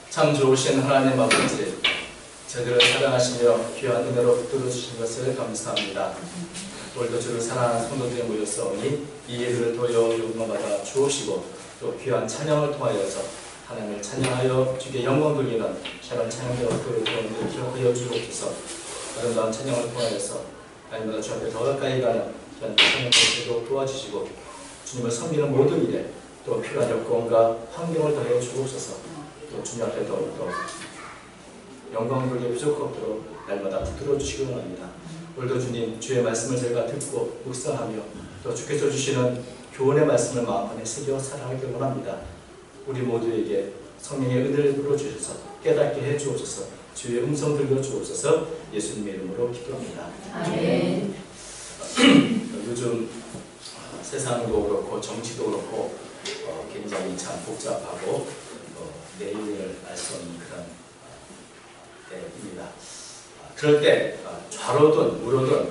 참 좋으신 하나님 아버지, 저희들을 사랑하시며 귀한 은혜로 붙들어 주신 것을 감사합니다. 오늘도 주를 사랑하는 성도들의 모였사오니 이 예배를 도여 용감받아 주옵시고 또 귀한 찬양을 통하여서 하나님을 찬양하여 주께 영광 돌리는 귀한 찬양대로 그 영광을 기록하여 주옵소서. 아름다운 찬양을 통하여서 날마다 주 앞에 더 가까이 가는 귀한 찬양을 되도록 도와주시고 주님을 섬기는 모든 일에 또 필요한 여건과 환경을 더해 주옵소서. 또 주님 앞에 더욱더 영광 돌려 부족할 없도록 날마다 붙들어 주시기 원합니다. 오늘도 주님 주의 말씀을 저희가 듣고 묵상하며 또 주께서 주시는 교훈의 말씀을 마음 안에 새겨 살아가길 원합니다. 우리 모두에게 성령의 은혜를 불어주셔서 깨닫게 해 주옵소서. 주의 음성 들려 주옵소서. 예수님의 이름으로 기도합니다. 아멘. 요즘 세상도 그렇고 정치도 그렇고 굉장히 참 복잡하고 내일을 알 수 없는 그런 때입니다. 그럴 때 좌로든 우로든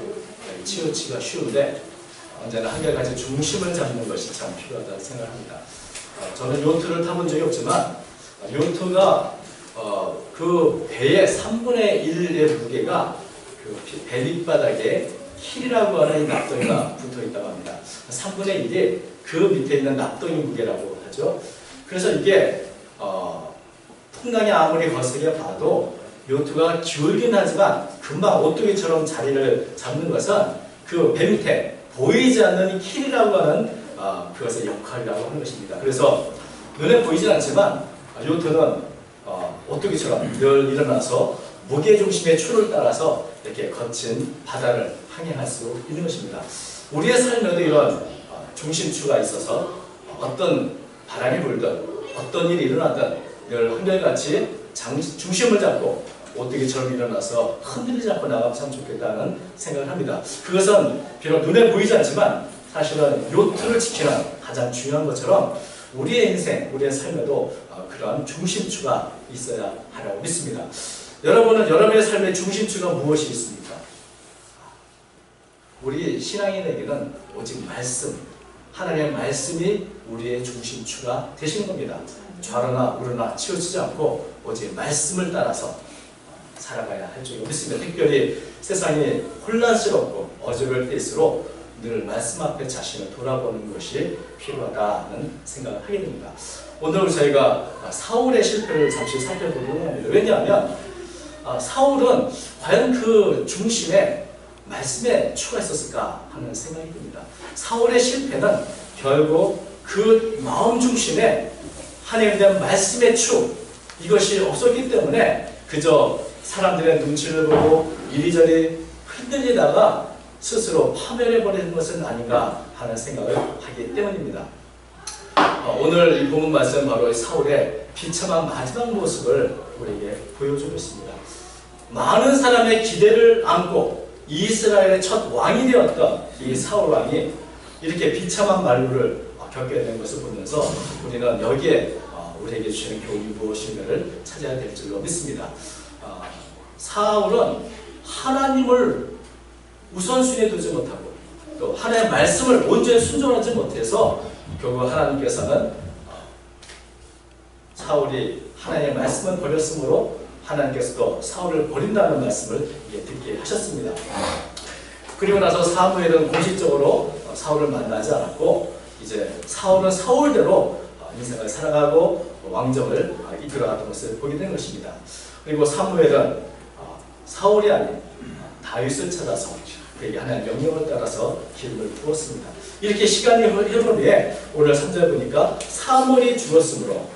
치우치기가 쉬운데 언제나 한결같이 중심을 잡는 것이 참 필요하다고 생각합니다. 저는 요트를 타본 적이 없지만 요트가 그 배의 3분의 1의 무게가 그 배 밑바닥에 힐이라고 하는 이 납덩이가 붙어 있다고 합니다. 3분의 1이 그 밑에 있는 납덩이 무게라고 하죠. 그래서 이게 풍랑이 아무리 거세게 봐도 요트가 기울긴 하지만 금방 오뚜기처럼 자리를 잡는 것은 그 배 밑에 보이지 않는 힐이라고 하는 그것의 역할이라고 하는 것입니다. 그래서 눈에 보이진 않지만 요트는 오뚜기처럼 늘 일어나서 무게중심의 추를 따라서 이렇게 거친 바다를 항해할 수 있는 것입니다. 우리의 삶에도 이런 중심추가 있어서 어떤 바람이 불든 어떤 일이 일어나든 늘 한결같이 중심을 잡고 오뚜기처럼 일어나서 흔들리지 않고 나가면 참 좋겠다는 생각을 합니다. 그것은 비록 눈에 보이지 않지만 사실은 요트를 지키는 가장 중요한 것처럼 우리의 인생, 우리의 삶에도 그런 중심추가 있어야 하라고 믿습니다. 여러분은 여러분의 삶의 중심추가 무엇이 있습니까? 우리 신앙인에게는 오직 말씀, 하나님의 말씀이 우리의 중심추가 되시는 겁니다. 좌로나 우로나 치우치지 않고 오직 말씀을 따라서 살아가야 할 줄로 믿습니다. 특별히 세상이 혼란스럽고 어지러울 때일수록 늘 말씀 앞에 자신을 돌아보는 것이 필요하다는 생각을 하게 됩니다. 오늘 저희가 사울의 실패를 잠시 살펴보려고 합니다. 왜냐하면 사울은 과연 그 중심에 말씀에 추가 있었을까 하는 생각이 듭니다. 사울의 실패는 결국 그 마음 중심에 하나님에 대한 말씀의 추, 이것이 없었기 때문에 그저 사람들의 눈치를 보고 이리저리 흔들리다가 스스로 파멸해버리는 것은 아닌가 하는 생각을 하기 때문입니다. 오늘 이 본문 말씀은 바로 사울의 비참한 마지막 모습을 우리에게 보여주고 있습니다. 많은 사람의 기대를 안고 이스라엘의 첫 왕이 되었던 이 사울 왕이 이렇게 비참한 말로를 겪게 된 것을 보면서 우리는 여기에 우리에게 주시는 교훈이 무엇인가를 찾아야 될 줄로 믿습니다. 사울은 하나님을 우선순위에 두지 못하고 또 하나님의 말씀을 온전히 순종하지 못해서 결국 하나님께서는 사울이 하나님의 말씀을 버렸으므로 하나님께서도 사울을 버린다는 말씀을 듣게 하셨습니다. 그리고 나서 사무엘은 공식적으로 사울을 만나지 않았고 이제 사울은 사울대로 인생을 살아가고 왕정을 이끌어갔던 것을 보게 된 것입니다. 그리고 사무엘은 사울이 아닌 다윗을 찾아서 그에게 하나님의 명령을 따라서 기름을 부었습니다. 이렇게 시간이 흐른 후에 오늘 3절 보니까 사무엘이 죽었으므로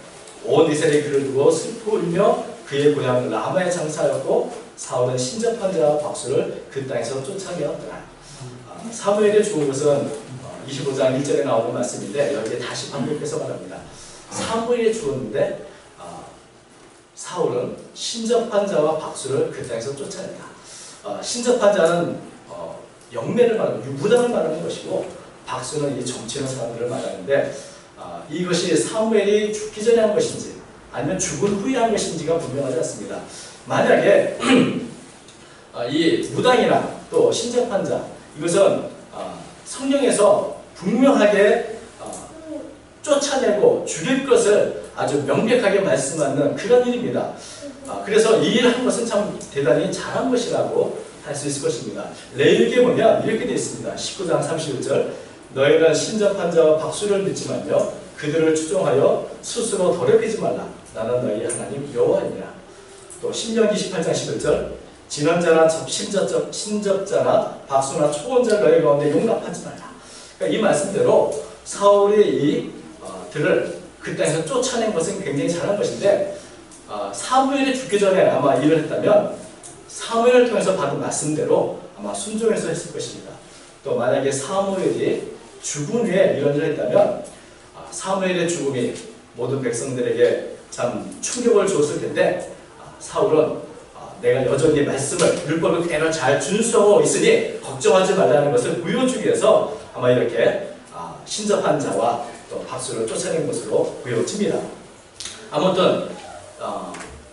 온 이스라엘이 그를 두고 슬퍼 울며 그의 고향 라마에 장사하였고 사울은 신접한 자와 박수를 그 땅에서 쫓아내었더라. 사무엘이 죽은 것은 25장 1절에 나오는 말씀인데 여기에 다시 반복해서 말합니다. 사무엘이 죽었는데 사울은 신접한 자와 박수를 그 땅에서 쫓아냈다. 신접한 자는 영매를 말하는 무당을 말하는 것이고 박수는 이 정치하는 사람들을 말하는데 이것이 사무엘이 죽기 전에 한 것인지 아니면 죽은 후에 한 것인지가 분명하지 않습니다. 만약에 이 무당이나 또 신접한 자 이것은 성경에서 분명하게 쫓아내고 죽일 것을 아주 명백하게 말씀하는 그런 일입니다. 그래서 이 일을 한 것은 참 대단히 잘한 것이라고 할 수 있을 것입니다. 레위기에 보면 이렇게 되어 있습니다. 19장 31절 너희는 신접한 자와 박수를 듣지만요 그들을 추종하여 스스로 더럽히지 말라. 나는 너희 하나님 여호와이니라. 또 신명기 18장 11절 진언자나 신접자나 박수나 초혼자를 너희 가운데 용납하지 말라. 그러니까 이 말씀대로 사울이 들을 그 땅에서 쫓아낸 것은 굉장히 잘한 것인데 사무엘이 죽기 전에 아마 일을 했다면 사무엘을 통해서 받은 말씀대로 아마 순종해서 했을 것입니다. 또 만약에 사무엘이 죽은 후에 이런 일을 했다면 사무엘의 죽음이 모든 백성들에게 참 충격을 줬을 텐데 사울은 내가 여전히 말씀을 율법을 그대로 잘 준수하고 있으니 걱정하지 말라는 것을 보여주기 위해서 아마 이렇게 신접한 자와 또 박수를 쫓아낸 것으로 보여집니다. 아무튼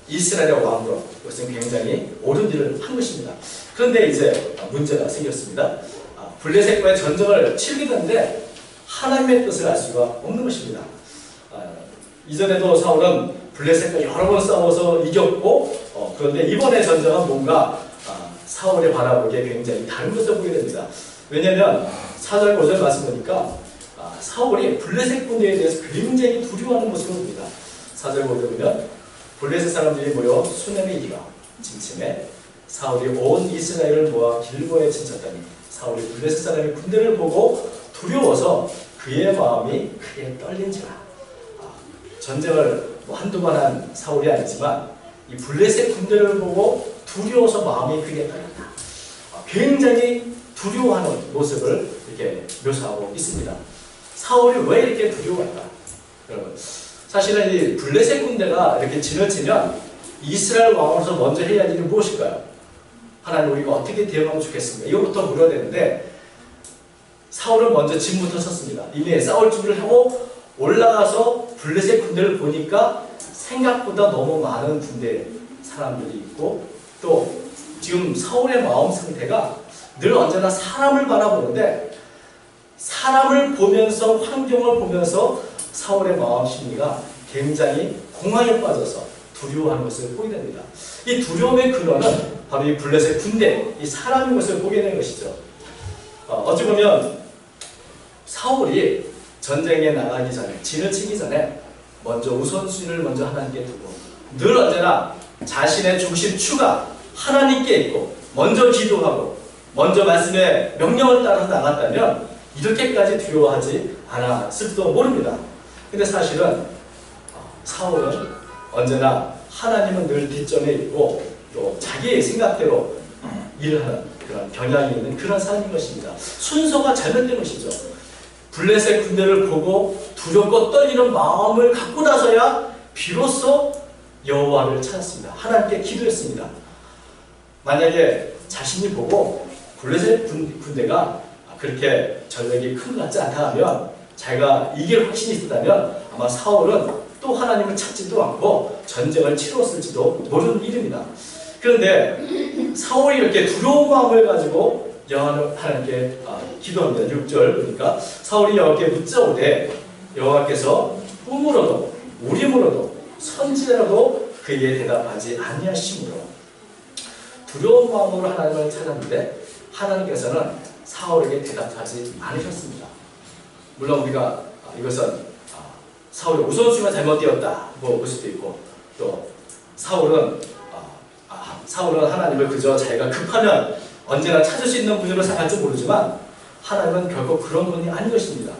이스라엘의 왕으로 그것은 굉장히 옳은 일을 한 것입니다. 그런데 이제 문제가 생겼습니다. 블레셋과의 전쟁을 치르게 되는데 하나님의 뜻을 알 수가 없는 것입니다. 이전에도 사울은 블레셋과 여러 번 싸워서 이겼고 그런데 이번에 전쟁은 뭔가 사울이 바라보기에 굉장히 다른 것을 보게 됩니다. 왜냐하면 4절 5절 말씀 보니까 사울이 블레셋 군대에 대해서 굉장히 두려워하는 모습을 봅니다. 4절 5절 보면 블레셋 사람들이 모여 수넴에 이르러 진침해 사울이 온 이스라엘을 모아 길보에 진쳤더니 사울이 블레셋 사람의 군대를 보고 두려워서 그의 마음이 크게 떨린지라. 전쟁을 한두 번 한 사울이 아니지만 이 블레셋 군대를 보고 두려워서 마음이 크게 떨렸다. 굉장히 두려워하는 모습을 이렇게 묘사하고 있습니다. 사울이 왜 이렇게 두려워할까? 여러분, 사실은 이 블레셋 군대가 이렇게 진을 치면 이스라엘 왕으로서 먼저 해야 할 일이 무엇일까요? 하나님 우리가 어떻게 대응하면 좋겠습니까? 이거부터 물어야 되는데 사울은 먼저 진부터 쳤습니다. 이미 싸울 준비를 하고 올라가서 블레셋 군대를 보니까 생각보다 너무 많은 군대 사람들이 있고 또 지금 사울의 마음 상태가 늘 언제나 사람을 바라보는데 사람을 보면서 환경을 보면서 사울의 마음 심리가 굉장히 공황에 빠져서 두려워하는 것을 보게 됩니다. 이 두려움의 근원은 바로 이 블레셋 군대, 이 사람인 것을 보게 되는 것이죠. 어찌 보면 사울이 전쟁에 나가기 전에, 진을 치기 전에 먼저 우선순위를 먼저 하나님께 두고 늘 언제나 자신의 중심추가 하나님께 있고 먼저 기도하고 먼저 말씀의 명령을 따라서 나갔다면 이렇게까지 두려워하지 않았을지도 모릅니다. 근데 사실은 사울은 언제나 하나님은 늘 뒷전에 있고 또 자기의 생각대로 일을 하는 그런 경향이 있는 그런 사람인 것입니다. 순서가 잘못된 것이죠. 블레셋 군대를 보고 두렵고 떨리는 마음을 갖고 나서야 비로소 여호와를 찾았습니다. 하나님께 기도했습니다. 만약에 자신이 보고 블레셋 군대가 그렇게 전력이 큰 것 같지 않다 하면 자기가 이길 확신이 있었다면 아마 사울은 또 하나님을 찾지도 않고 전쟁을 치렀을지도 모르는 일입니다. 그런데 사울이 이렇게 두려운 마음을 가지고 하나님께 기도합니다. 6절 보니까 사울이 여호와께 묻자오되 여호와께서 꿈으로도 우림으로도 선지자로도 그에게 대답하지 아니하시므로 두려운 마음으로 하나님을 찾았는데 하나님께서는 사울에게 대답하지 않으셨습니다. 물론 우리가 이것은 사울의 우선순위가 잘못되었다 볼 수도 있고 또 사울은 하나님을 그저 자기가 급하면 언제나 찾을 수 있는 분으로 생각할지 모르지만 하나님은 결코 그런 분이 아닌 것입니다.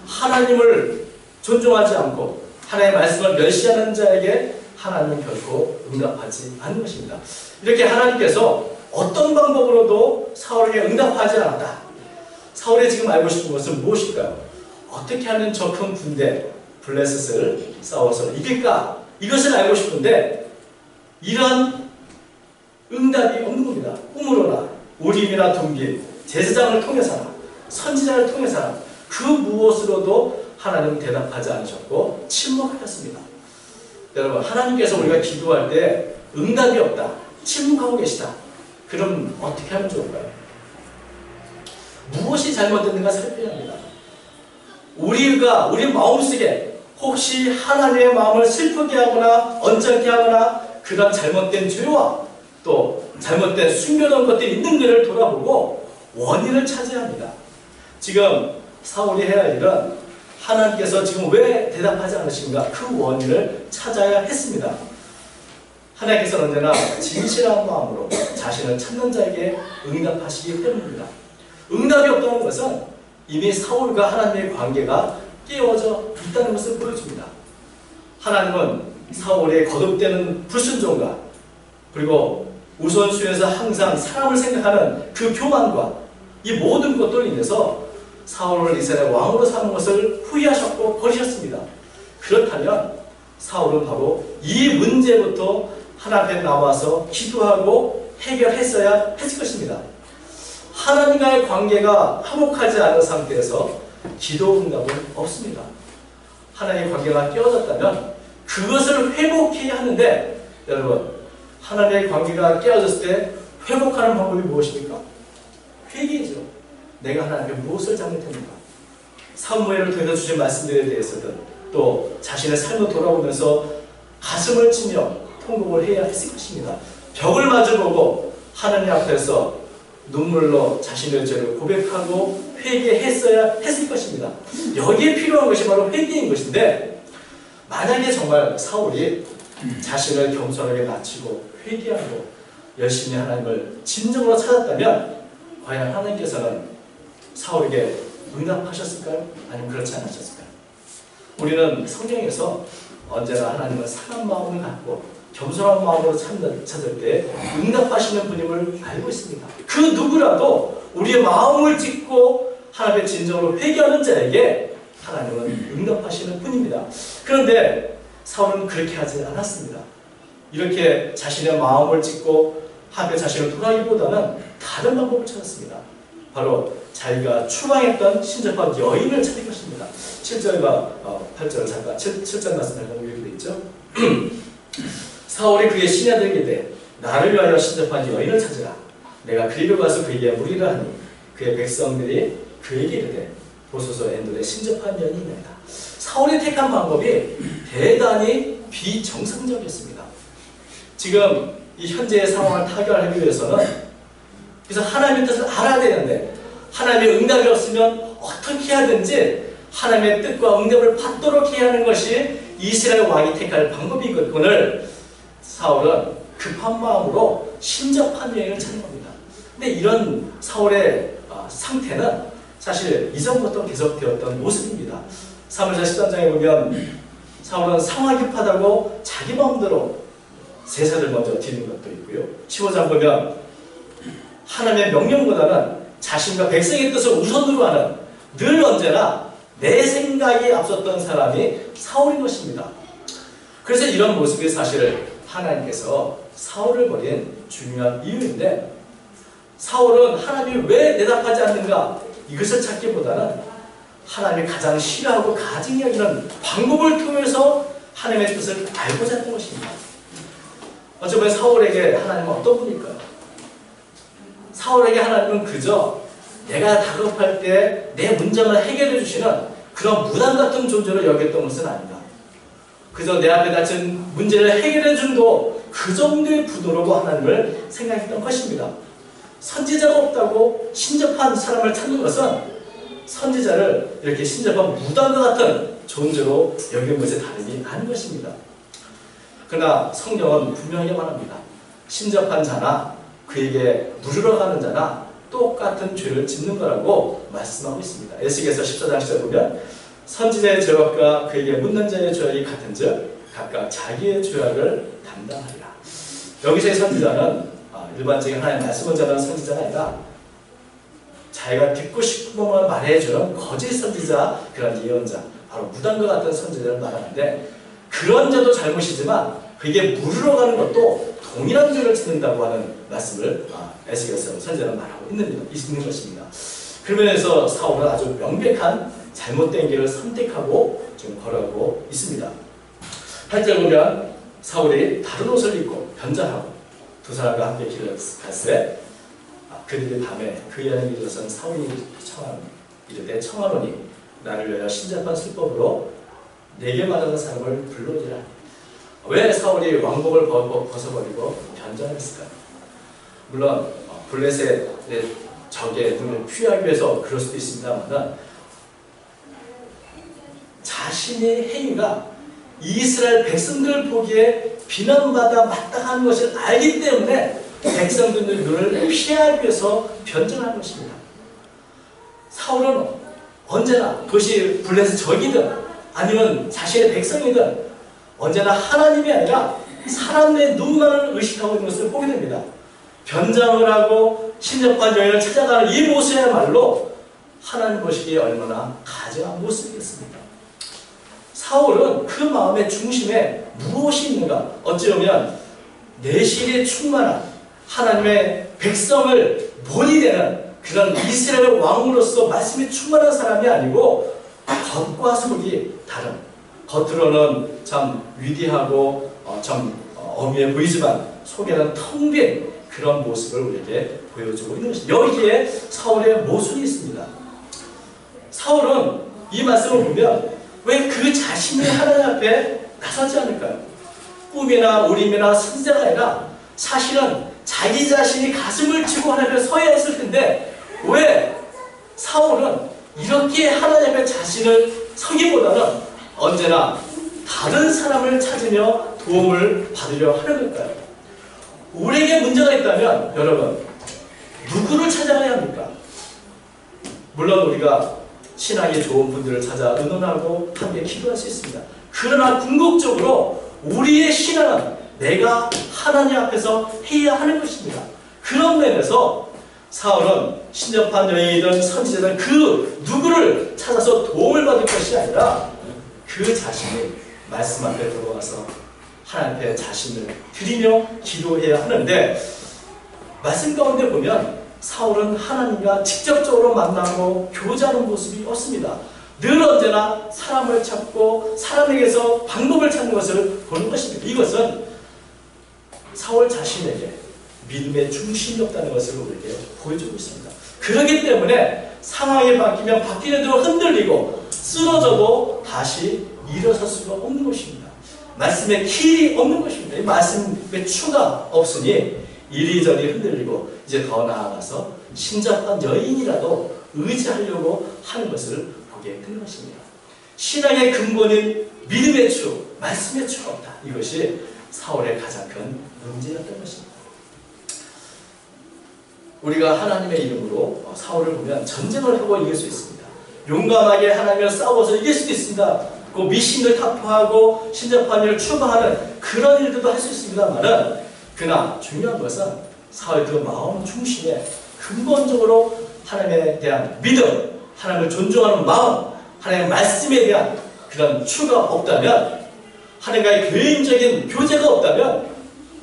하나님을 존중하지 않고 하나님의 말씀을 멸시하는 자에게 하나님은 결코 응답하지 않는 것입니다. 이렇게 하나님께서 어떤 방법으로도 사울에게 응답하지 않았다. 사울이 지금 알고 싶은 것은 무엇일까요? 어떻게 하면 저 큰 군대 블레셋을 싸워서 이길까? 이것을 알고 싶은데 이런 응답이 없는 겁니다. 꿈으로나 우림이나 둠빔, 제사장을 통해서나 선지자를 통해서나 그 무엇으로도 하나님은 대답하지 않으셨고 침묵하셨습니다. 여러분, 하나님께서 우리가 기도할 때 응답이 없다, 침묵하고 계시다. 그럼 어떻게 하면 좋을까요? 무엇이 잘못됐는가 살펴야 합니다. 우리 마음속에 혹시 하나님의 마음을 슬프게 하거나 언짢게 하거나 그런 잘못된 죄와 또 잘못된 숨겨놓은 것들이 있는 것을 돌아보고 원인을 찾아야 합니다. 지금 사울이 해야 할 일은 하나님께서 지금 왜 대답하지 않으신가 그 원인을 찾아야 했습니다. 하나님께서는 언제나 진실한 마음으로 자신을 찾는 자에게 응답하시기 때문입니다. 응답이 없다는 것은 이미 사울과 하나님의 관계가 깨어져 있다는 것을 보여줍니다. 하나님은 사울의 거듭되는 불순종과 그리고 우선순위에서 항상 사람을 생각하는 그 교만과 이 모든 것들로 인해서 사울을 이스라엘 왕으로 삼은 것을 후회하셨고 버리셨습니다. 그렇다면 사울은 바로 이 문제부터 하나님 앞에 나와서 기도하고 해결했어야 했을 것입니다. 하나님과의 관계가 화목하지 않은 상태에서 기도 응답은 없습니다. 하나님의 관계가 깨어졌다면 그것을 회복해야 하는데 여러분 하나님의 관계가 깨어졌을 때 회복하는 방법이 무엇입니까? 회개죠. 내가 하나님께 무엇을 잘못했는가? 사무엘을 통해서 주신 말씀들에 대해서든 또 자신의 삶을 돌아보면서 가슴을 치며 통곡을 해야 했을 것입니다. 벽을 마주보고 하나님 앞에서 눈물로 자신의 죄를 고백하고 회개했어야 했을 것입니다. 여기에 필요한 것이 바로 회개인 것인데 만약에 정말 사울이 자신을 겸손하게 낮추고 회개하고 열심히 하나님을 진정으로 찾았다면 과연 하나님께서는 사울에게 응답하셨을까요? 아니면 그렇지 않으셨을까요? 우리는 성경에서 언제나 하나님은 사람 마음을 갖고 겸손한 마음으로 찾을 때 응답하시는 분임을 알고 있습니다. 그 누구라도 우리의 마음을 찢고 하나님의 진정으로 회개하는 자에게 하나님은 응답하시는 분입니다. 그런데 사울은 그렇게 하지 않았습니다. 이렇게 자신의 마음을 찢고 하나님의 자신을 돌아가기보다는 다른 방법을 찾았습니다. 바로 자기가 추방했던 신접한 여인을 찾은 것입니다. 7절과 8절 잠깐 7절 말씀 잠깐 이렇게 되어 있죠. 사울이 그의 신하들에게 이르되 나를 위하여 신접한 여인을 찾으라. 내가 그리로 가서 그에게 물으리라 하니 그의 백성들이 그에게 이르되 보소서 엔돌에 신접한 여인이 있나이다. 사울이 택한 방법이 대단히 비정상적이었습니다. 지금 이 현재의 상황을 타결하기 위해서는 그래서 하나님의 뜻을 알아야 되는데 하나님의 응답이 없으면 어떻게 하든지 하나님의 뜻과 응답을 받도록 해야 하는 것이 이스라엘 왕이 택할 방법이거든요. 사울은 급한 마음으로 신접한 여인을 찾는 겁니다. 근데 이런 사울의 상태는 사실 이전부터 계속되었던 모습입니다. 사무엘상 13장에 보면 사울은 상황이 급하다고 자기 마음대로 제사를 먼저 드리는 것도 있고요. 15장 보면 하나님의 명령보다는 자신과 백성의 뜻을 우선으로 하는 늘 언제나 내 생각이 앞섰던 사람이 사울인 것입니다. 그래서 이런 모습이 사실 하나님께서 사울을 버린 중요한 이유인데 사울은 하나님이 왜 대답하지 않는가 이것을 찾기보다는 하나님이 가장 싫어하고 가증히 여기는 방법을 통해서 하나님의 뜻을 알고자 했던 것입니다. 어쩌면 사울에게 하나님은 어떤 분일까요? 사울에게 하나님은 그저 내가 다급할 때 내 문제만 해결해 주시는 그런 무당 같은 존재로 여겼던 것은 아니다. 그저 내 앞에 닥친 문제를 해결해 준도 그 정도의 분으로 하나님을 생각했던 것입니다. 선지자가 없다고 신접한 사람을 찾는 것은 선지자를 이렇게 신접한 무당과 같은 존재로 여긴 것이 다름이 아닌 것입니다. 그러나 성경은 분명히 말합니다. 신접한 자나 그에게 물으러 가는 자나 똑같은 죄를 짓는 거라고 말씀하고 있습니다. 에스겔서 14장 10절 보면 선지자의 죄악과 그에게 묻는 자의 죄악이 같은즉 각각 자기의 죄악을 담당하리라. 여기서의 선지자는 일반적인 하나님의 말씀을 전하는 선지자가 아니라 자기가 듣고 싶은 것만 말해주는 거짓 선지자, 그런 예언자, 바로 무당과 같은 선지자를 말하는데 그런 자도 잘못이지만 그게 물으러 가는 것도 동일한 죄를 짓는다고 하는 말씀을 에스겔서 선지자는 말하고 있는 것입니다. 그러면서 사울은 아주 명백한 잘못된 길을 선택하고 지금 걸어가고 있습니다. 8절 보면 사울이 다른 옷을 입고 변장하고 두 사람과 함께 길을 갔을 그들이 밤에 그 여인에게 이르러서는 사울이 이르되 청하노니 나를 위하여 신접한 술법으로 내게 맞는 사람을 불러오리라. 왜 사울이 왕복을 벗어버리고 변장했을까요? 물론 블레셋의 적의 눈을 피하기 위해서 그럴 수도 있습니다만 자신의 행위가 이스라엘 백성들 보기에 비난받아 마땅한 것을 알기 때문에 백성들의 눈을 피하기 위해서 변장한 것입니다. 사울은 언제나 그것이 블레셋 적이든 아니면 자신의 백성이든 언제나 하나님이 아니라 사람의 눈만을 의식하고 있는 것을 보게 됩니다. 변장을 하고 신접한 여인을 찾아가는 이 모습이야말로 하나님 보시기에 얼마나 가증한 모습이겠습니까? 사울은 그 마음의 중심에 무엇이 있는가? 어찌보면 내실에 충만한 하나님의 백성을 본이 되는 그런 이스라엘 왕으로서 말씀이 충만한 사람이 아니고 겉과 속이 다른, 겉으로는 참 위대하고 참 엄해 보이지만 속에는 텅 빈 그런 모습을 우리에게 보여주고 있는 것입니다. 여기에 사울의 모순이 있습니다. 사울은 이 말씀을 보면 왜 그 자신이 하나님 앞에 나서지 않을까요? 꿈이나 우림이나 선지자가 아니라 사실은 자기 자신이 가슴을 치고 하나님 앞에 서야 했을 텐데 왜 사울은 이렇게 하나님 앞에 자신을 서기보다는 언제나 다른 사람을 찾으며 도움을 받으려 하는 걸까요? 우리에게 문제가 있다면 여러분 누구를 찾아가야 합니까? 물론 우리가 신앙이 좋은 분들을 찾아 의논하고 함께 기도할 수 있습니다. 그러나 궁극적으로 우리의 신앙은 내가 하나님 앞에서 해야 하는 것입니다. 그런 면에서 사울은 신접한 여인이든 선지자든 그 누구를 찾아서 도움을 받을 것이 아니라 그 자신이 말씀 앞에 들어와서 하나님 앞에 자신을 드리며 기도해야 하는데 말씀 가운데 보면 사울은 하나님과 직접적으로 만나고 교제하는 모습이 없습니다. 늘 언제나 사람을 찾고 사람에게서 방법을 찾는 것을 보는 것입니다. 이것은 사울 자신에게 믿음의 중심이 없다는 것을 우리에게 보여주고 있습니다. 그렇기 때문에 상황이 바뀌면 바뀌는 대로 흔들리고 쓰러져도 다시 일어설 수가 없는 것입니다. 말씀에 길이 없는 것입니다. 이 말씀에 추가 없으니 이리저리 흔들리고 이제 더 나아가서 신접한 여인이라도 의지하려고 하는 것을 보게 되는 것입니다. 신앙의 근본인 믿음의 추, 말씀의 추가 없다. 이것이 사울의 가장 큰 문제였던 것입니다. 우리가 하나님의 이름으로 사울을 보면 전쟁을 하고 이길 수 있습니다. 용감하게 하나님을 싸워서 이길 수도 있습니다. 그 미신을 타파하고 신접한 일을 추방하는 그런 일들도 할 수 있습니다만은 그러나 중요한 것은 사울 그 마음 중심에 근본적으로 하나님에 대한 믿음, 하나님을 존중하는 마음, 하나님의 말씀에 대한 그런 추가 없다면 하나님과의 개인적인 교제가 없다면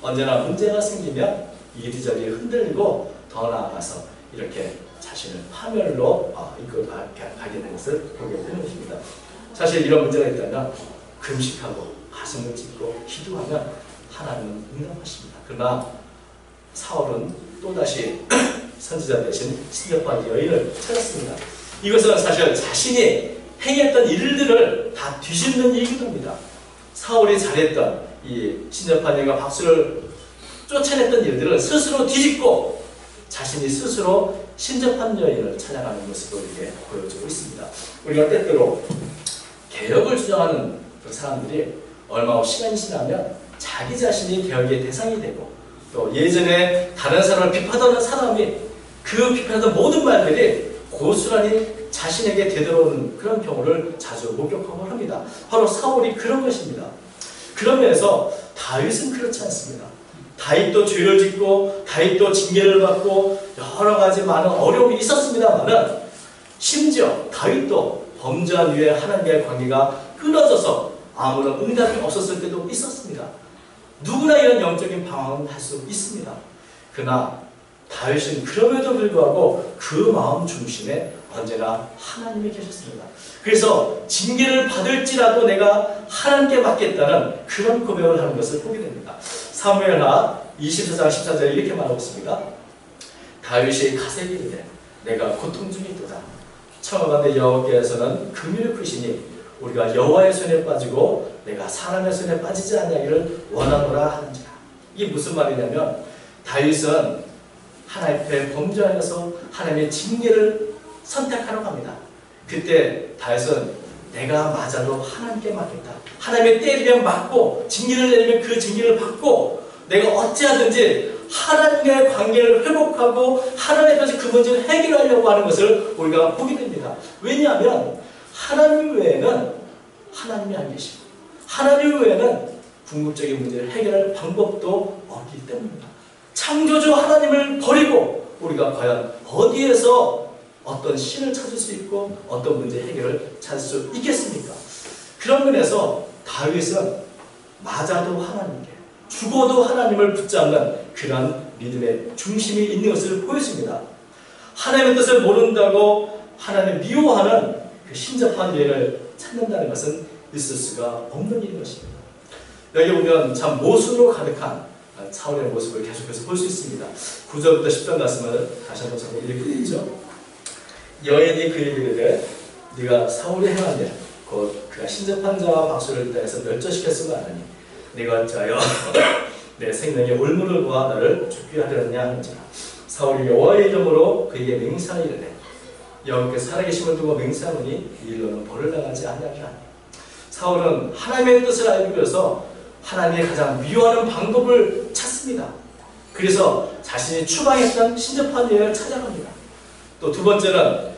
언제나 문제가 생기면 이리저리 흔들리고 더 나아가서 이렇게 자신을 파멸로 이끌어 가게 되는 것을 보게 되는 것입니다. 사실 이런 문제가 있다면 금식하고 가슴을 찢고 기도하면 하나님은 응답하십니다. 그러나 사울은 또다시 선지자 대신 신접한 여인을 찾았습니다. 이것은 사실 자신이 행했던 일들을 다 뒤집는 얘기도 합니다. 사울이 잘했던 이 신접한 여인과 박수를 쫓아냈던 일들을 스스로 뒤집고 자신이 스스로 신접한 여인을 찾아가는 모습을 우리에게 보여주고 있습니다. 우리가 때때로 개혁을 주장하는 그 사람들이 얼마 후 시간이 지나면 자기 자신이 개혁의 대상이 되고 또 예전에 다른 사람을 비판하던 사람이 그 비판하던 모든 말들이 고스란히 자신에게 되돌아오는 그런 경우를 자주 목격하곤 합니다. 바로 사울이 그런 것입니다. 그런 면에서 다윗은 그렇지 않습니다. 다윗도 죄를 짓고 다윗도 징계를 받고 여러 가지 많은 어려움이 있었습니다만은 심지어 다윗도 범죄한 이후에 하나님과의 관계가 끊어져서 아무런 응답이 없었을 때도 있었습니다. 누구나 이런 영적인 방황은 할 수 있습니다. 그러나 다윗은 그럼에도 불구하고 그 마음 중심에 언제나 하나님이 계셨습니다. 그래서 징계를 받을지라도 내가 하나님께 맡겠다는 그런 고백을 하는 것을 보게 됩니다. 사무엘하 24장 14절에 이렇게 말하고 있습니다. 다윗이 가세게 이르되 내가 고통 중에 있도다. 청하건대 여호와께서는 긍휼히 크시니 우리가 여호와의 손에 빠지고 내가 사람의 손에 빠지지 아니하기를 원하노라 하는지라. 이게 무슨 말이냐면 다윗은 하나님 앞에 범죄하여서 하나님의 징계를 선택하라고 합니다. 그때 다윗은 내가 맞아도 하나님께 맞겠다. 하나님의 때리면 맞고 징계를 내리면 그 징계를 받고 내가 어찌하든지 하나님과의 관계를 회복하고 하나님 앞에서 그 문제를 해결하려고 하는 것을 우리가 보게 됩니다. 왜냐하면 하나님 외에는 하나님이 안 계시고 하나님 외에는 궁극적인 문제를 해결할 방법도 없기 때문입니다. 창조주 하나님을 버리고 우리가 과연 어디에서 어떤 신을 찾을 수 있고 어떤 문제 해결을 찾을 수 있겠습니까? 그런 면에서 다윗은 맞아도 하나님께 죽어도 하나님을 붙잡는 그런 믿음의 중심이 있는 것을 보여줍니다. 하나님의 뜻을 모른다고 하나님을 미워하는 그 신접한 여인을 찾는다는 것은 있을 수가 없는 일인 것입니다. 여기 보면 참 모순으로 가득한 사울의 모습을 계속해서 볼 수 있습니다. 9절부터 10절 말씀을 다시 한번 저도 읽어드리죠. 여인이 그에게 이르되 네가 사울이 행한 일 곧 그가 신접한 자와 박수를 따해서 멸절시켰음을 아느니 네가 어찌하여 내 생명의 올무를 보아 나를 죽게 하려느냐 하는지라. 사울이 여호와의 이름으로 그에게 맹세하이르되 여호와께서 살아계심을 두고 맹세하노니 이 일로는 벌을 당하지 아니하리라. 사울은 하나님의 뜻을 알기 위해서 하나님의 가장 미워하는 방법을 찾습니다. 그래서 자신이 추방했던 신접한 여인을 찾아갑니다. 또 두 번째는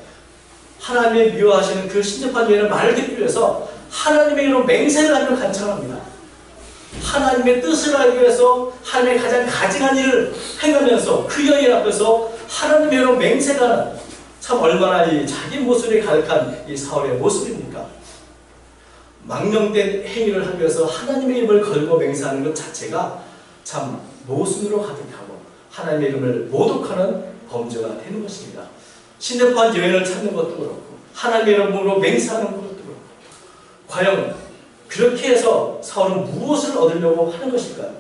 하나님의 미워하시는 그 신접한 여인의 말을 듣기 위해서 하나님의 이름으로 맹세를 하며 간청합니다. 하나님의 뜻을 알기 위해서 하나님의 가장 가증한 일을 행하면서 그 여인 앞에서 하나님의 이름으로 맹세하는 참 얼마나 이 자기 모습이 가득한 이 사울의 모습입니까? 망령된 행위를 하기 위해서 하나님의 이름을 걸고 맹세하는 것 자체가 참 모순으로 가득하고 하나님의 이름을 모독하는 범죄가 되는 것입니다. 신접한 여인을 찾는 것도 그렇고 하나님의 이름으로 맹세하는 것도 그렇고 과연 그렇게 해서 사울은 무엇을 얻으려고 하는 것일까요?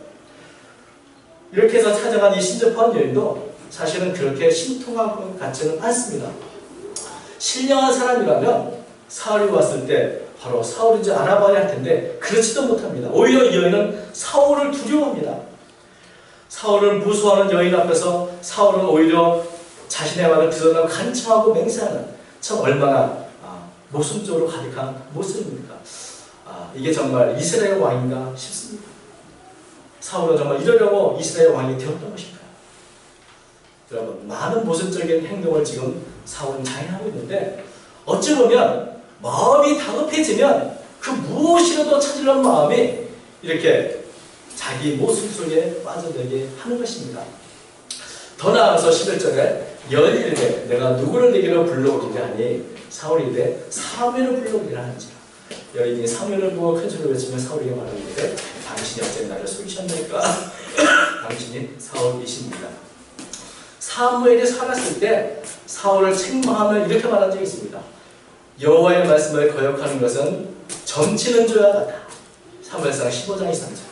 이렇게 해서 찾아간 이 신접한 여인도 사실은 그렇게 신통한 것 같지는 않습니다. 신령한 사람이라면 사울이 왔을 때 바로 사울인지 알아봐야 할 텐데 그렇지도 못합니다. 오히려 이 여인은 사울을 두려워합니다. 사울을 무수하는 여인 앞에서 사울은 오히려 자신의 말을 드러내고 간청하고 맹세하는 참 얼마나 모순적으로 가득한 모습입니까? 이게 정말 이스라엘 왕인가 싶습니다. 사울은 정말 이러려고 이스라엘 왕이 되었던 것일까요? 여러분, 많은 모순적인 행동을 지금 사울은 자행하고 있는데 어찌 보면 마음이 다급해지면 그 무엇이라도 찾으려는 마음이 이렇게 자기 모습 속에 빠져들게 하는 것입니다. 더 나아가서 11절에 여인이 이르되 내가 누구를 내게로 불러오리라 하니 사울이 이르되 사무엘을 불러오리라 하는지라. 여인이 사무엘을 보고 큰 소리로 외치며 사울에게 말하기를 당신이 어째 나를 속이셨나이까? 당신이 사울이십니다. 사무엘이 살았을 때 사울을 책망하며 이렇게 말한 적이 있습니다. 여호와의 말씀을 거역하는 것은 점치는 죄와 같다. 사무엘상 15장 23절.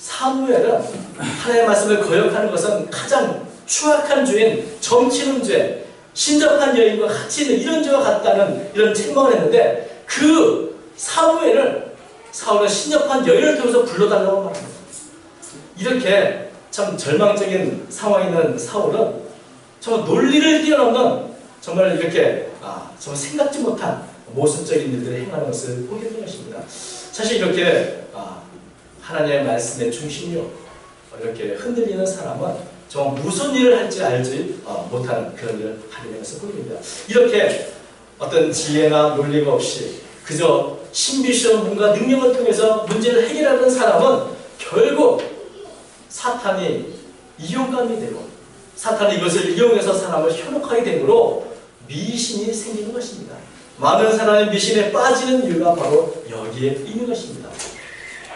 사무엘은 하나님의 말씀을 거역하는 것은 가장 추악한 죄인 점치는 죄, 신접한 여인과 같이 있는 이런 죄와 같다는 이런 책망을 했는데 그 사무엘을 사울은 신접한 여인을 통해서 불러달라고 말합니다. 이렇게 참 절망적인 상황에 있는 사울은 정말 논리를 뛰어넘는 정말 이렇게 정말 생각지 못한 모순적인 일들을 행하는 것을 보게 되는 것입니다. 사실 이렇게 하나님의 말씀의 중심이요 이렇게 흔들리는 사람은 정말 무슨 일을 할지 알지 못하는 그런 일을 하게 되는 것을 보게 됩니다. 이렇게 어떤 지혜나 논리가 없이 그저 신비시험 뭔가 능력을 통해서 문제를 해결하는 사람은 결국 사탄이 이용감이 되고 사탄이 이것을 이용해서 사람을 현혹하게 되므로 미신이 생기는 것입니다. 많은 사람의 미신에 빠지는 이유가 바로 여기에 있는 것입니다.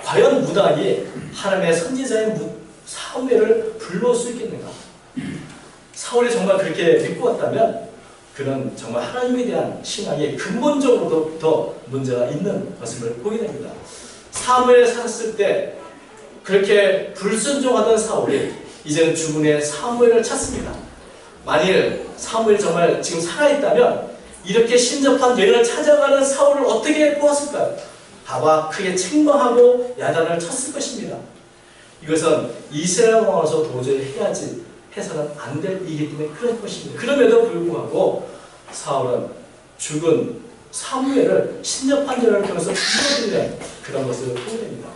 과연 무당이 하나님의 선지자의 사무엘을 불러올 수 있겠는가? 사울이 정말 그렇게 믿고 왔다면 그는 정말 하나님에 대한 신앙이 근본적으로부터 문제가 있는 것을 보게 됩니다. 사무엘에 살았을 때 그렇게 불순종하던 사울이 이제는 죽은 후에 사무엘을 찾습니다. 만일 사무엘이 정말 지금 살아있다면 이렇게 신접한 여인을 찾아가는 사울을 어떻게 보았을까요? 다바 크게 책망하고 야단을 쳤을 것입니다. 이것은 이스라엘 왕으로서 도저히 해야지 해서는 안 될 일이기 때문에 그럴 것입니다. 그럼에도 불구하고 사울은 죽은 사무엘을 신접한 여인을 통해서 죽여드리는 그런 것을 보게 됩니다.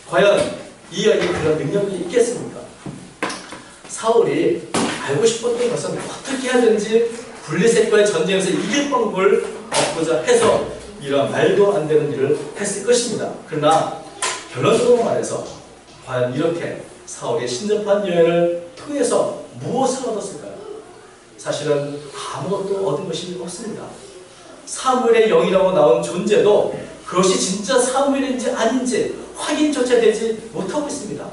과연 이 여인이 그런 능력이 있겠습니까? 사울이 알고 싶었던 것은 어떻게 하든지 블레셋과의 전쟁에서 이길 방법을 얻고자 해서 이런 말도 안 되는 일을 했을 것입니다. 그러나 결론적으로 말해서 과연 이렇게 사울의 신접한 여인을 통해서 무엇을 얻었을까요? 사실은 아무것도 얻은 것이 없습니다. 사무엘의 영이라고 나온 존재도 그것이 진짜 사무엘인지 아닌지 확인조차 되지 못하고 있습니다.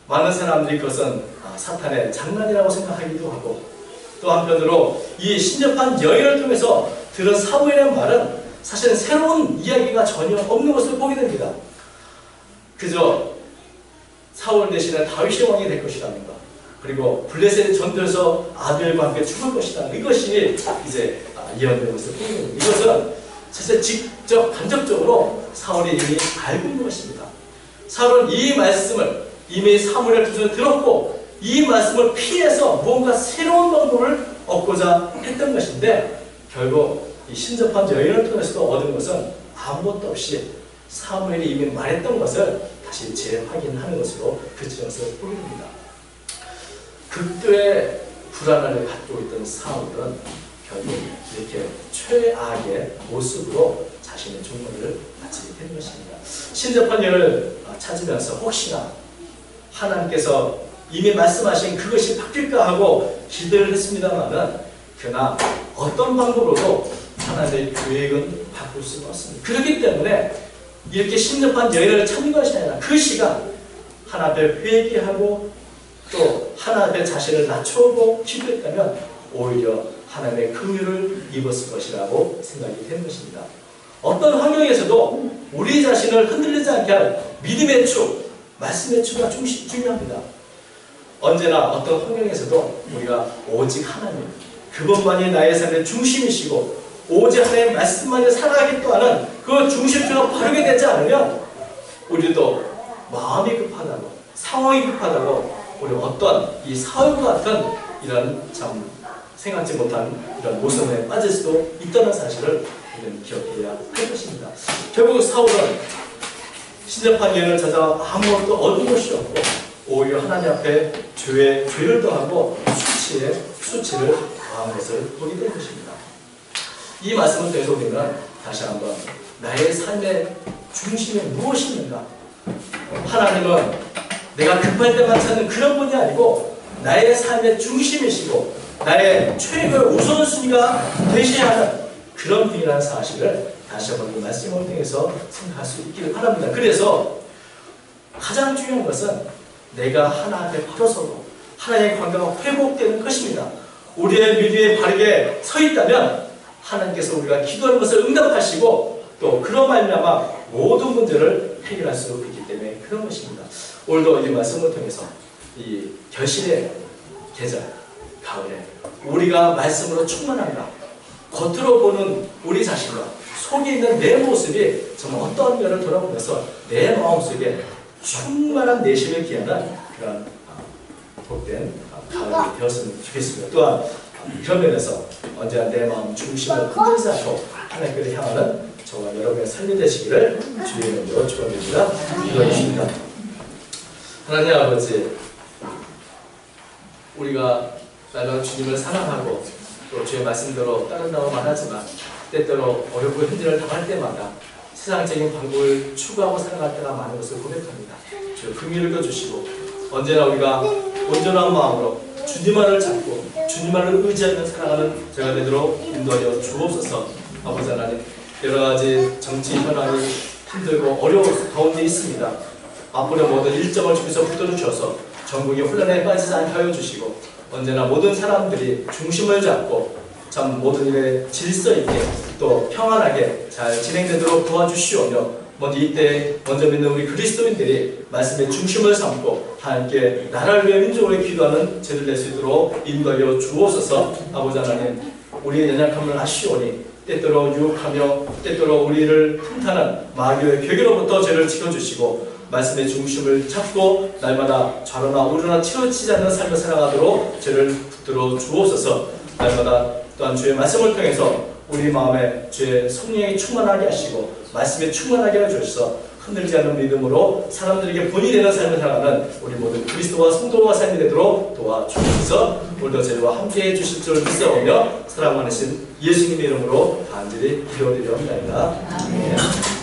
많은 사람들이 그것은 사탄의 장난이라고 생각하기도 하고, 또 한편으로 이 신접한 여인을 통해서 들은 사무엘의 말은 사실은 새로운 이야기가 전혀 없는 것을 보게 됩니다. 그저 사울 대신에 다윗의 왕이 될 것이라는 것, 그리고 블레셋의 전투에서 아들과 함께 죽을 것이다, 이것이 이제 예언된 것을 보게 됩니다. 이것은 사실 직접 간접적으로 사울이 이미 알고 있는 것입니다. 사울은 이 말씀을 이미 사무엘의 두전을 들었고 이 말씀을 피해서 무언가 새로운 방법을 얻고자 했던 것인데, 결국 이 신접한 여인을 통해서도 얻은 것은 아무것도 없이 사무엘이 이미 말했던 것을 다시 재확인하는 것으로 그치는 것을 보게 됩니다. 극도의 불안함을 갖고 있던 사울은 결국 이렇게 최악의 모습으로 자신의 종말을 마치게 된 것입니다. 신접한 여인을 찾으면서 혹시나 하나님께서 이미 말씀하신 그것이 바뀔까 하고 기대를 했습니다만은, 그러나 어떤 방법으로도 하나님의 계획은 바꿀 수가 없습니다. 그렇기 때문에 이렇게 신접한 여인을 찾는 것이 아니라 그 시간 하나님을 회개하고 또 하나님의 자신을 낮추고 기도했다면 오히려 하나님의 긍휼을 입었을 것이라고 생각이 되는 것입니다. 어떤 환경에서도 우리 자신을 흔들리지 않게 할 믿음의 축, 말씀의 축가 중요합니다. 언제나 어떤 환경에서도 우리가 오직 하나님, 그것만이 나의 삶의 중심이시고 오직 하나님의 말씀만이 살아가겠도 하는 그 중심주가 바르게 되지 않으면 우리도 마음이 급하다고, 상황이 급하다고 우리 어떤 이 사울과 같은 이런 참 생각지 못한 이런 모습에 빠질 수도 있다는 사실을 우리는 기억해야 할 것입니다. 결국 사울은 신접한 여인을 찾아 아무것도 얻은 것이 없고 오히려 하나님 앞에 죄를 더하고 수치를 더한 것을 보게 된 것입니다. 이 말씀을 통해서 우리는 다시 한번 나의 삶의 중심이 무엇인가? 하나님은 내가 급할 때만 찾는 그런 분이 아니고 나의 삶의 중심이시고 나의 최고의 우선순위가 되셔야 하는 그런 분이라는 사실을 다시 한번 이 말씀을 통해서 생각할 수 있기를 바랍니다. 그래서 가장 중요한 것은 내가 하나 앞에 바로 서고 하나님의 관계가 회복되는 것입니다. 우리의 믿음이 바르게 서 있다면 하나님께서 우리가 기도하는 것을 응답하시고 또 그런 말미암아 모든 문제를 해결할 수 있기 때문에 그런 것입니다. 오늘도 이 말씀을 통해서 이 결실의 계절, 가을에 우리가 말씀으로 충만한가, 겉으로 보는 우리 자신과 속에 있는 내 모습이 정말 어떤 면을 돌아보면서 내 마음속에 충만한 내심을 기하는 그런 복된 가을이 되었으면 좋겠습니다. 또한 이런 면에서 언제나 내 마음 중심을 흔들지 않고 하나님께로 향하는 저와 여러분의 삶이 되시기를 주의 이름으로 축원드립니다. 기도하겠습니다. 하나님 아버지, 우리가 날마다 주님을 사랑하고 또 주의 말씀대로 따른다고 말하지만 때때로 어렵고 힘듦을 당할 때마다 세상적인 방법을 추구하고 살아갈 때가 많은 것을 고백합니다. 주여 긍휼을 껴주시고 언제나 우리가 온전한 마음으로 주님만을 잡고 주님만을 의지하며 살아가는 제가 되도록 인도하여 주옵소서. 아버지 하나님, 여러가지 정치 현황이 힘들고 어려운 가운데 있습니다. 앞으로 모든 일정을 주께서 붙들어 주셔서 전국이 혼란에 빠지지 않게 하여 주시고 언제나 모든 사람들이 중심을 잡고 참 모든 일에 질서 있게 또 평안하게 잘 진행되도록 도와주시오며, 먼저 이때 먼저 믿는 우리 그리스도인들이 말씀의 중심을 삼고 하나님께 나라를 위해 민족을 위해 기도하는 제들 될 수 있도록 인도하여 주옵소서. 아버지 하나님, 우리의 연약함을 아시오니 때때로 유혹하며 때때로 우리를 틈타는 마귀의 벽에로부터 저를 지켜주시고 말씀의 중심을 잡고 날마다 좌로나 우로나 치우치지 않는 삶을 살아가도록 저를 붙들어 주옵소서. 날마다 또한 주의 말씀을 통해서 우리 마음에 주의 성령이 충만하게 하시고 말씀에 충만하게 해주셔서 흔들리지 않는 믿음으로 사람들에게 본이 되는 삶을 살아가는 우리 모든 그리스도와 성도와 삶이 되도록 도와주셔서 오늘도 저희와 함께해 주실 줄 믿사오며 사랑 많으신 예수님의 이름으로 간절히 기도드리옵나이다. 아멘.